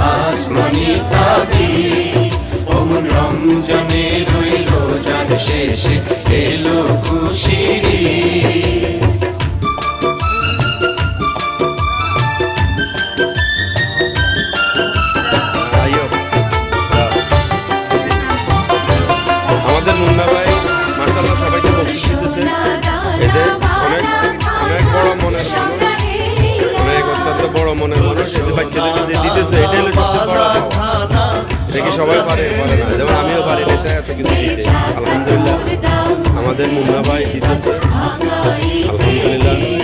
আসমানি তাবিজ ওমন রমজানের ওই রোজার শেষে এলো খুশির ঈদ। আমাদের মুন্না ভাই মাশাআল্লাহ সবাইকে বকশিশ দিতেছে। এই যে অনেক অনেক বড় মনের মানুষ, অনেক অত্যন্ত বড় মনের মানুষ, এই যে বাচ্চাদেরকে যে দিতেছে এটাই হলো সবচেয়ে বড় পাওয়া। দেখি সবাই পারে না, যেমন আমিও পারি না এটা এত কিছু দিতে। আলহামদুলিল্লাহ আমাদের মুন্না ভাই দিতেছে, আলহামদুলিল্লাহ।